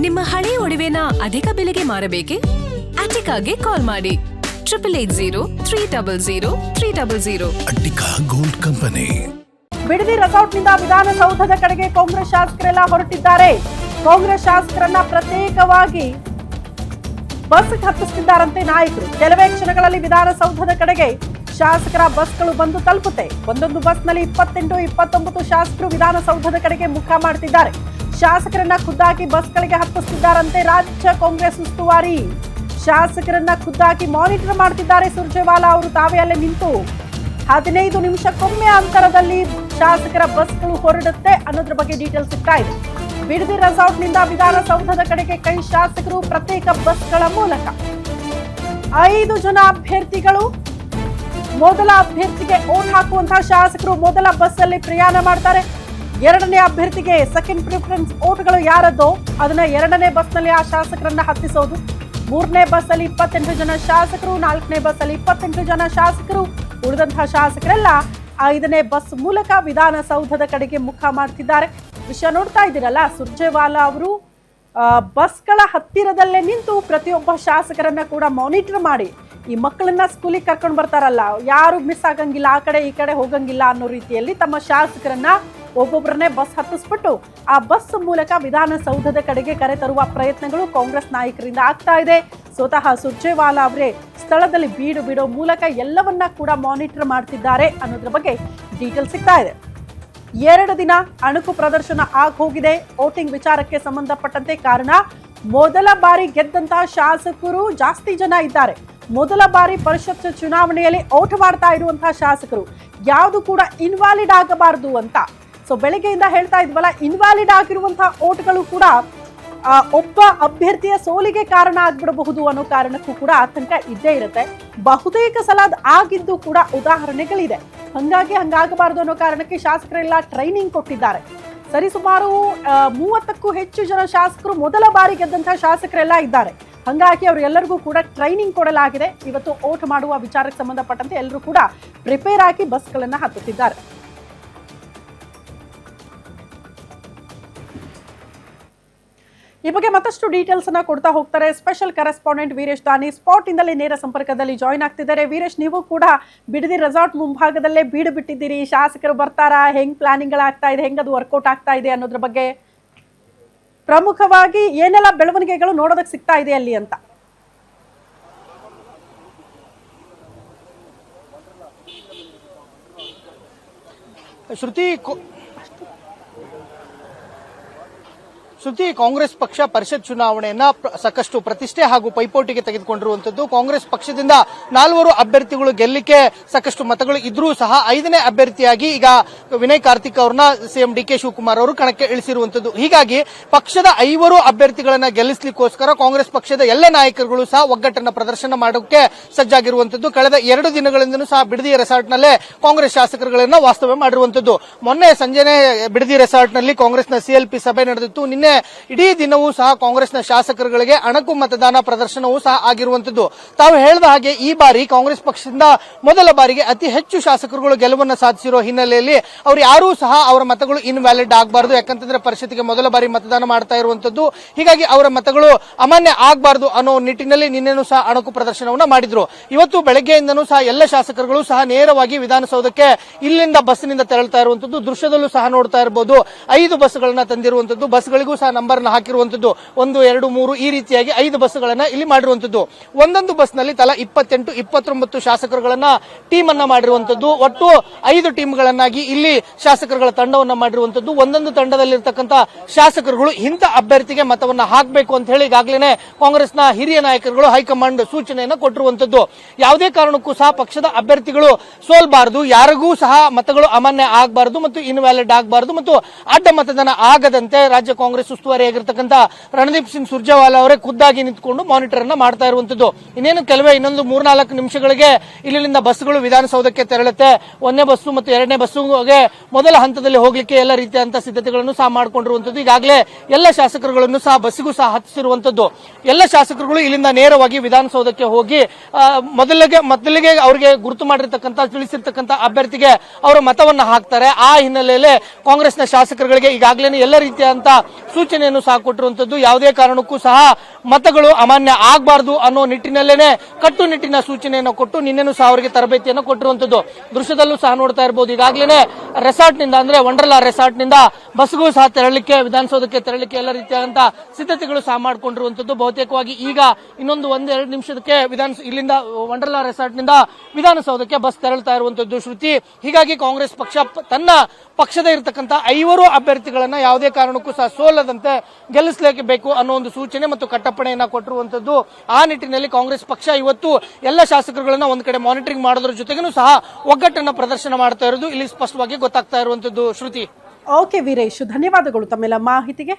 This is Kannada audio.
ನಿಮ್ಮ ಹಳೆಯ ಒಡವೆನ ಅಧಿಕ ಬೆಲೆಗೆ ಮಾರಬೇಕೆ? ಅಟಿಕಾಗೆ ಕಾಲ್ ಮಾಡಿ 8803000300. Attica gold company. ಬಿಡದಿ ರೆಸಾರ್ಟ್ನಿಂದ ವಿಧಾನಸೌಧದ ಕಡೆಗೆ ಕಾಂಗ್ರೆಸ್ ಶಾಸಕರೆಲ್ಲ ಹೊರಟಿದ್ದಾರೆ. ಕಾಂಗ್ರೆಸ್ ಶಾಸಕರನ್ನ ಪ್ರತ್ಯೇಕವಾಗಿ ಬಸ್ ಹತ್ತಿಸುತ್ತಿದ್ದಾರಂತೆ ನಾಯಕರು. ಕೆಲವೇ ಕ್ಷಣಗಳಲ್ಲಿ ವಿಧಾನಸೌಧದ ಕಡೆಗೆ ಶಾಸಕರ ಬಸ್ಗಳು ಬಂದು ತಲುಪುತ್ತೆ. ಒಂದೊಂದು ಬಸ್ನಲ್ಲಿ 28, 29 ಶಾಸಕರು ವಿಧಾನಸೌಧದ ಕಡೆಗೆ ಮುಖ ಮಾಡ್ತಿದ್ದಾರೆ. ಶಾಸಕರನ್ನ ಖುದ್ದಾಗಿ ಬಸ್ಗಳಿಗೆ ಹತ್ತಿಸುತ್ತಿದ್ದಾರಂತೆ ರಾಜ್ಯ ಕಾಂಗ್ರೆಸ್ ಉಸ್ತುವಾರಿ. ಶಾಸಕರನ್ನ ಖುದ್ದಾಗಿ ಮಾನಿಟರ್ ಮಾಡ್ತಿದ್ದಾರೆ ಸುರ್ಜೇವಾಲಾ ಅವರು. ತಾವೇ ಅಲ್ಲೇ ನಿಂತು 15 ನಿಮಿಷಕ್ಕೊಮ್ಮೆ ಅಂತರದಲ್ಲಿ ಶಾಸಕರ ಬಸ್ಗಳು ಹೊರಡುತ್ತೆ ಅನ್ನೋದ್ರ ಬಗ್ಗೆ ಡೀಟೇಲ್ಸ್ ಸಿಗ್ತಾ ಇದೆ. ಬಿಡದಿ ರೆಸಾರ್ಟ್ನಿಂದ ವಿಧಾನಸೌಧದ ಕಡೆಗೆ ಕೈ ಶಾಸಕರು ಪ್ರತ್ಯೇಕ ಬಸ್ಗಳ ಮೂಲಕ 5 ಜನ ಅಭ್ಯರ್ಥಿಗಳು. ಮೊದಲ ಅಭ್ಯರ್ಥಿಗೆ ಓಟ್ ಹಾಕುವಂತಹ ಶಾಸಕರು ಮೊದಲ ಬಸ್ ಅಲ್ಲಿ ಪ್ರಯಾಣ ಮಾಡ್ತಾರೆ. ಎರಡನೇ ಅಭ್ಯರ್ಥಿಗೆ ಸೆಕೆಂಡ್ ಪ್ರಿಫರೆನ್ಸ್ ಓಟ್ಗಳು ಯಾರದ್ದೋ ಅದನ್ನ ಎರಡನೇ ಬಸ್ನಲ್ಲಿ ಆ ಶಾಸಕರನ್ನ ಹತ್ತಿಸೋದು. ಮೂರನೇ ಬಸ್ ಅಲ್ಲಿ 28 ಜನ ಶಾಸಕರು, ನಾಲ್ಕನೇ ಬಸ್ ಅಲ್ಲಿ 28 ಜನ ಶಾಸಕರು. ಉಳಿದಂತಹ ಶಾಸಕರೆಲ್ಲ 5ನೇ ಬಸ್ ಮೂಲಕ ವಿಧಾನಸೌಧದ ಕಡೆಗೆ ಮುಖ ಮಾಡ್ತಿದ್ದಾರೆ. ವಿಷಯ ನೋಡ್ತಾ ಇದ್ದೀರಲ್ಲ, ಸುರ್ಜೇವಾಲಾ ಅವರು ಬಸ್ಗಳ ಹತ್ತಿರದಲ್ಲೇ ನಿಂತು ಪ್ರತಿಯೊಬ್ಬ ಶಾಸಕರನ್ನ ಕೂಡ ಮಾನಿಟರ್ ಮಾಡಿ, ಈ ಮಕ್ಕಳನ್ನ ಸ್ಕೂಲಿಗೆ ಕರ್ಕೊಂಡು ಬರ್ತಾರಲ್ಲ, ಯಾರು ಮಿಸ್ ಆಗಂಗಿಲ್ಲ, ಆ ಕಡೆ ಈ ಕಡೆ ಹೋಗಂಗಿಲ್ಲ ಅನ್ನೋ ರೀತಿಯಲ್ಲಿ ತಮ್ಮ ಶಾಸಕರನ್ನ ಒಬ್ಬೊಬ್ಬರನ್ನೇ ಬಸ್ ಹತ್ತಿಸ್ಬಿಟ್ಟು ಆ ಬಸ್ ಮೂಲಕ ವಿಧಾನಸೌಧದ ಕಡೆಗೆ ಕರೆತರುವ ಪ್ರಯತ್ನಗಳು ಕಾಂಗ್ರೆಸ್ ನಾಯಕರಿಂದ ಆಗ್ತಾ ಇದೆ. ಸ್ವತಃ ಸುರ್ಜೇವಾಲಾ ಅವರೇ ಸ್ಥಳದಲ್ಲಿ ಬಿಡೋ ಮೂಲಕ ಎಲ್ಲವನ್ನ ಕೂಡ ಮಾನಿಟರ್ ಮಾಡ್ತಿದ್ದಾರೆ ಅನ್ನೋದ್ರ ಬಗ್ಗೆ ಡೀಟೇಲ್ ಸಿಗ್ತಾ ಇದೆ. 2 ದಿನ ಅಣುಕು ಪ್ರದರ್ಶನ ಆಗಿ ಹೋಗಿದೆ ವೋಟಿಂಗ್ ವಿಚಾರಕ್ಕೆ ಸಂಬಂಧಪಟ್ಟಂತೆ. ಕಾರಣ, ಮೊದಲ ಬಾರಿ ಗೆದ್ದಂತಹ ಶಾಸಕರು ಜಾಸ್ತಿ ಜನ ಇದ್ದಾರೆ. ಮೊದಲ ಬಾರಿ ಪರಿಷತ್ ಚುನಾವಣೆಯಲ್ಲಿ ಓಟ್ ಮಾಡ್ತಾ ಇರುವಂತಹ ಶಾಸಕರು ಯಾವುದು ಕೂಡ ಇನ್ವಾಲಿಡ್ ಆಗಬಾರದು ಅಂತ. ಸೊ ಬೆಳಗ್ಗೆಯಿಂದ ಹೇಳ್ತಾ ಇದ್ವಲ್ಲ, ಇನ್ವಾಲಿಡ್ ಆಗಿರುವಂತಹ ಓಟ್ಗಳು ಕೂಡ ಒಬ್ಬ ಅಭ್ಯರ್ಥಿಯ ಸೋಲಿಗೆ ಕಾರಣ ಆಗ್ಬಿಡಬಹುದು ಅನ್ನೋ ಕಾರಣಕ್ಕೂ ಕೂಡ ಆತಂಕ ಇದ್ದೇ ಇರುತ್ತೆ. ಬಹುತೇಕ ಸಲ ಆಗಿದ್ದು ಕೂಡ ಉದಾಹರಣೆಗಳಿದೆ. ಹಂಗಾಗಬಾರದು ಅನ್ನೋ ಕಾರಣಕ್ಕೆ ಶಾಸಕರೆಲ್ಲ ಟ್ರೈನಿಂಗ್ ಕೊಟ್ಟಿದ್ದಾರೆ. ಸರಿಸುಮಾರು 30ಕ್ಕೂ ಹೆಚ್ಚು ಜನ ಶಾಸಕರು ಮೊದಲ ಬಾರಿ ಗೆದ್ದಂತಹ ಶಾಸಕರೆಲ್ಲ ಇದ್ದಾರೆ. ಹಾಗಾಗಿ ಅವರೆಲ್ಲರಿಗೂ ಕೂಡ ಟ್ರೈನಿಂಗ್ ಕೊಡಲಾಗಿದೆ. ಇವತ್ತು ಓಟ್ ಮಾಡುವ ವಿಚಾರಕ್ಕೆ ಸಂಬಂಧಪಟ್ಟಂತೆ ಎಲ್ಲರೂ ಕೂಡ ಪ್ರಿಪೇರ್ ಆಗಿ ಬಸ್ಗಳನ್ನ ಹತ್ತುತ್ತಿದ್ದಾರೆ. ಈ ಬಗ್ಗೆ ಮತ್ತಷ್ಟು ಡೀಟೇಲ್ಸ್ ಅನ್ನ ಕೊಡ್ತಾ ಹೋಗ್ತಾರೆ ಸ್ಪೆಷಲ್ ಕರೆಸ್ಪಾಂಡೆಂಟ್ ವೀರೇಶ್ ದಾನಿ. ಸ್ಪಾಟ್ ಇಂದಲೇ ನೇರ ಸಂಪರ್ಕದಲ್ಲಿ ಜಾಯಿನ್ ಆಗ್ತಿದ್ದಾರೆ. ವೀರೇಶ್, ನೀವು ಕೂಡ ಬಿಡದಿ ರೆಸಾರ್ಟ್ ಮುಂಭಾಗದಲ್ಲೇ ಬೀಡು ಬಿಟ್ಟಿದ್ದೀರಿ. ಶಾಸಕರು ಬರ್ತಾರಾ, ಹೆಂಗ್ ಪ್ಲಾನಿಂಗ್ ಆಗ್ತಾ ಇದೆ, ಹೆಂಗ್ ಅದು ವರ್ಕೌಟ್ ಆಗ್ತಾ ಇದೆ ಅನ್ನೋದ್ರ ಬಗ್ಗೆ ಪ್ರಮುಖವಾಗಿ ಏನೆಲ್ಲ ಬೆಳವಣಿಗೆಗಳು ನೋಡೋದಕ್ಕೆ ಸಿಗ್ತಾ ಇದೆ ಅಲ್ಲಿ ಅಂತ? ಶ್ರುತಿ, ಕಾಂಗ್ರೆಸ್ ಪಕ್ಷ ಪರಿಷತ್ ಚುನಾವಣೆಯನ್ನ ಸಾಕಷ್ಟು ಪ್ರತಿಷ್ಠೆ ಹಾಗೂ ಪೈಪೋಟಿಗೆ ತೆಗೆದುಕೊಂಡಿರುವಂತದ್ದು. ಕಾಂಗ್ರೆಸ್ ಪಕ್ಷದಿಂದ 4 ಅಭ್ಯರ್ಥಿಗಳು ಗೆಲ್ಲಿಕ್ಕೆ ಸಾಕಷ್ಟು ಮತಗಳು ಇದ್ರೂ ಸಹ 5ನೇ ಅಭ್ಯರ್ಥಿಯಾಗಿ ಈಗ ವಿನಯ್ ಕಾರ್ತಿಕ್ ಅವರನ್ನ ಸಿಎಂ ಡಿ ಕೆ ಶಿವಕುಮಾರ್ ಅವರು ಕಣಕ್ಕೆ ಇಳಿಸಿರುವಂತದ್ದು. ಹೀಗಾಗಿ ಪಕ್ಷದ 5 ಅಭ್ಯರ್ಥಿಗಳನ್ನ ಗೆಲ್ಲಿಸಲಿಕ್ಕೋಸ್ಕರ ಕಾಂಗ್ರೆಸ್ ಪಕ್ಷದ ಎಲ್ಲ ನಾಯಕರುಗಳು ಸಹ ಒಗ್ಗಟ್ಟನ್ನ ಪ್ರದರ್ಶನ ಮಾಡೋಕೆ ಸಜ್ಜಾಗಿರುವಂತದ್ದು. ಕಳೆದ 2 ದಿನಗಳಿಂದಲೂ ಸಹ ಬಿಡದಿ ರೆಸಾರ್ಟ್ನಲ್ಲೇ ಕಾಂಗ್ರೆಸ್ ಶಾಸಕರುಗಳನ್ನ ವಾಸ್ತವ್ಯ ಮಾಡಿರುವಂತದ್ದು. ಮೊನ್ನೆ ಸಂಜೆನೆ ಬಿಡದಿ ರೆಸಾರ್ಟ್ನಲ್ಲಿ ಕಾಂಗ್ರೆಸ್ನ ಸಿಎಲ್ಪಿ ಸಭೆ ನಡೆದಿತ್ತು. ನಿನ್ನೆ ಇಡೀ ದಿನವೂ ಸಹ ಕಾಂಗ್ರೆಸ್ನ ಶಾಸಕರುಗಳಿಗೆ ಅಣಕು ಮತದಾನ ಪ್ರದರ್ಶನವೂ ಸಹ ಆಗಿರುವಂತದ್ದು. ತಾವು ಹೇಳಿದ ಹಾಗೆ ಈ ಬಾರಿ ಕಾಂಗ್ರೆಸ್ ಪಕ್ಷದಿಂದ ಮೊದಲ ಬಾರಿಗೆ ಅತಿ ಹೆಚ್ಚು ಶಾಸಕರುಗಳು ಗೆಲುವನ್ನು ಸಾಧಿಸಿರುವ ಹಿನ್ನೆಲೆಯಲ್ಲಿ ಅವರು ಯಾರೂ ಸಹ ಅವರ ಮತಗಳು ಇನ್ವ್ಯಾಲಿಡ್ ಆಗಬಾರದು. ಯಾಕಂತಂದ್ರೆ ಪರಿಷತ್ಗೆ ಮೊದಲ ಬಾರಿ ಮತದಾನ ಮಾಡ್ತಾ ಇರುವಂತದ್ದು. ಹೀಗಾಗಿ ಅವರ ಮತಗಳು ಅಮಾನ್ಯ ಆಗಬಾರದು ಅನ್ನೋ ನಿಟ್ಟಿನಲ್ಲಿ ನಿನ್ನೆನೂ ಸಹ ಅಣಕು ಪ್ರದರ್ಶನವನ್ನ ಮಾಡಿದ್ರು. ಇವತ್ತು ಬೆಳಗ್ಗೆಯಿಂದನೂ ಸಹ ಎಲ್ಲ ಶಾಸಕರುಗಳು ಸಹ ನೇರವಾಗಿ ವಿಧಾನಸೌಧಕ್ಕೆ ಇಲ್ಲಿಂದ ಬಸ್ನಿಂದ ತೆರಳ್ತಾ ಇರುವಂತದ್ದು. ದೃಶ್ಯದಲ್ಲೂ ಸಹ ನೋಡ್ತಾ ಇರಬಹುದು. 5 ಬಸ್ಗಳನ್ನ ತಂದಿರುವಂತದ್ದು. ಬಸ್ಗಳಿಗೂ ಸಹ ನಂಬರ್ ಹಾಕಿರುವಂತದ್ದು 1, 2, 3 ಈ ರೀತಿಯಾಗಿ 5 ಬಸ್ಗಳನ್ನ ಇಲ್ಲಿ ಮಾಡಿರುವಂತದ್ದು. ಒಂದೊಂದು ಬಸ್ನಲ್ಲಿ ತಲಾ 28, 29 ಶಾಸಕರುಗಳನ್ನ ಟೀಮ್ ಅನ್ನ ಮಾಡಿರುವಂತದ್ದು. ಒಟ್ಟು 5 ಟೀಮ್ಗಳನ್ನಾಗಿ ಇಲ್ಲಿ ಶಾಸಕರುಗಳ ತಂಡವನ್ನ ಮಾಡಿರುವಂತದ್ದು. ಒಂದೊಂದು ತಂಡದಲ್ಲಿರ್ತಕ್ಕಂಥ ಶಾಸಕರುಗಳು ಇಂಥ ಅಭ್ಯರ್ಥಿಗೆ ಮತವನ್ನ ಹಾಕಬೇಕು ಅಂತ ಹೇಳಿ ಈಗಾಗಲೇ ಕಾಂಗ್ರೆಸ್ನ ಹಿರಿಯ ನಾಯಕರುಗಳು ಹೈಕಮಾಂಡ್ ಸೂಚನೆಯನ್ನ ಕೊಟ್ಟಿರುವಂತದ್ದು. ಯಾವುದೇ ಕಾರಣಕ್ಕೂ ಸಹ ಪಕ್ಷದ ಅಭ್ಯರ್ಥಿಗಳು ಸೋಲ್ಬಾರದು, ಯಾರಿಗೂ ಸಹ ಮತಗಳು ಅಮಾನ್ಯ ಆಗಬಾರದು ಮತ್ತು ಇನ್ವ್ಯಾಲಿಡ್ ಆಗಬಾರದು ಮತ್ತು ಅಡ್ಡ ಮತದಾನ ಆಗದಂತೆ ರಾಜ್ಯ ಕಾಂಗ್ರೆಸ್ ಉಸ್ತುವಾರಿಯಾಗಿರ್ತಕ್ಕಂಥ ರಣದೀಪ್ ಸಿಂಗ್ ಸುರ್ಜೇವಾಲಾ ಅವರೇ ಖುದ್ದಾಗಿ ನಿಂತುಕೊಂಡು ಮಾನಿಟರ್ ಅನ್ನ ಮಾಡ್ತಾ ಇರುವಂತದ್ದು. ಇನ್ನೊಂದು 3-4 ನಿಮಿಷಗಳಿಗೆ ಇಲ್ಲಿಂದ ಬಸ್ಗಳು ವಿಧಾನಸೌಧಕ್ಕೆ ತೆರಳುತ್ತೆ. 1ನೇ ಬಸ್ಸು ಮತ್ತು 2ನೇ ಬಸ್ಸುಗೆ ಮೊದಲ ಹಂತದಲ್ಲಿ ಹೋಗ್ಲಿಕ್ಕೆ ಎಲ್ಲ ರೀತಿಯಾದಂತಹ ಸಿದ್ಧತೆಗಳನ್ನು ಸಹ ಮಾಡಿಕೊಂಡಿರುವಂತದ್ದು. ಈಗಾಗಲೇ ಎಲ್ಲ ಶಾಸಕರುಗಳನ್ನು ಸಹ ಬಸ್ಸಿಗೂ ಸಹ ಹತ್ತಿಸಿರುವಂತದ್ದು. ಎಲ್ಲ ಶಾಸಕರುಗಳು ಇಲ್ಲಿಂದ ನೇರವಾಗಿ ವಿಧಾನಸೌಧಕ್ಕೆ ಹೋಗಿ ಮೊದಲಿಗೆ ಅವರಿಗೆ ಗುರುತು ಮಾಡಿರ್ತಕ್ಕಂಥ ತಿಳಿಸಿರ್ತಕ್ಕಂಥ ಅಭ್ಯರ್ಥಿಗೆ ಅವರ ಮತವನ್ನ ಹಾಕ್ತಾರೆ. ಆ ಹಿನ್ನೆಲೆಯಲ್ಲಿ ಕಾಂಗ್ರೆಸ್ನ ಶಾಸಕರುಗಳಿಗೆ ಈಗಾಗಲೇ ಎಲ್ಲ ರೀತಿಯಾದಂತಹ ಸೂಚನೆಯನ್ನು ಸಹ ಕೊಟ್ಟಿರುವಂತದ್ದು. ಯಾವುದೇ ಕಾರಣಕ್ಕೂ ಸಹ ಮತಗಳು ಅಮಾನ್ಯ ಆಗಬಾರದು ಅನ್ನೋ ನಿಟ್ಟಿನಲ್ಲೇನೆ ಕಟ್ಟುನಿಟ್ಟಿನ ಸೂಚನೆಯನ್ನು ಕೊಟ್ಟು ನಿನ್ನೆನೂ ಸಹ ಅವರಿಗೆ ತರಬೇತಿಯನ್ನು ಕೊಟ್ಟಿರುವಂತದ್ದು. ದೃಶ್ಯದಲ್ಲೂ ಸಹ ನೋಡ್ತಾ ಇರಬಹುದು. ಈಗಾಗಲೇ ರೆಸಾರ್ಟ್ ನಿಂದ ಅಂದ್ರೆ ವಂಡರ್ಲಾ ರೆಸಾರ್ಟ್ ನಿಂದ ಬಸ್ಗೂ ಸಹ ತೆರಳಲಿಕ್ಕೆ, ವಿಧಾನಸೌಧಕ್ಕೆ ತೆರಳಲಿಕ್ಕೆ ಎಲ್ಲ ರೀತಿಯಾದಂತಹ ಸಿದ್ಧತೆಗಳು ಸಹ ಮಾಡಿಕೊಂಡಿರುವಂತದ್ದು. ಬಹುತೇಕವಾಗಿ ಈಗ ಇನ್ನೊಂದು 1-2 ನಿಮಿಷಕ್ಕೆ ಇಲ್ಲಿಂದ ವಂಡರ್ಲಾ ರೆಸಾರ್ಟ್ ನಿಂದ ವಿಧಾನಸೌಧಕ್ಕೆ ಬಸ್ ತೆರಳ್ತಾ ಇರುವಂತದ್ದು ಶ್ರುತಿ. ಹೀಗಾಗಿ ಕಾಂಗ್ರೆಸ್ ಪಕ್ಷ ತನ್ನ ಪಕ್ಷದ ಇರತಕ್ಕಂತ 5 ಅಭ್ಯರ್ಥಿಗಳನ್ನ ಯಾವುದೇ ಕಾರಣಕ್ಕೂ ಸಹ ಸೋಲದಂತೆ ಗೆಲ್ಲಿಸಲೇಬೇಕು ಅನ್ನೋ ಒಂದು ಸೂಚನೆ ಮತ್ತು ಕಟ್ಟಪ್ಪಣೆಯನ್ನ ಕೊಟ್ಟಿರುವಂತದ್ದು. ಆ ನಿಟ್ಟಿನಲ್ಲಿ ಕಾಂಗ್ರೆಸ್ ಪಕ್ಷ ಇವತ್ತು ಎಲ್ಲ ಶಾಸಕರುಗಳನ್ನ ಒಂದ್ ಕಡೆ ಮಾನಿಟರಿಂಗ್ ಮಾಡೋದ್ರ ಜೊತೆಗೂ ಸಹ ಒಗ್ಗಟ್ಟನ್ನ ಪ್ರದರ್ಶನ ಮಾಡ್ತಾ ಇರೋದು ಇಲ್ಲಿ ಸ್ಪಷ್ಟವಾಗಿ ಗೊತ್ತಾಗ್ತಾ ಇರುವಂತದ್ದು ಶ್ರುತಿ. ಓಕೆ ವೀರೇಶ್, ಧನ್ಯವಾದಗಳು ತಮ್ಮೆಲ್ಲ ಮಾಹಿತಿಗೆ.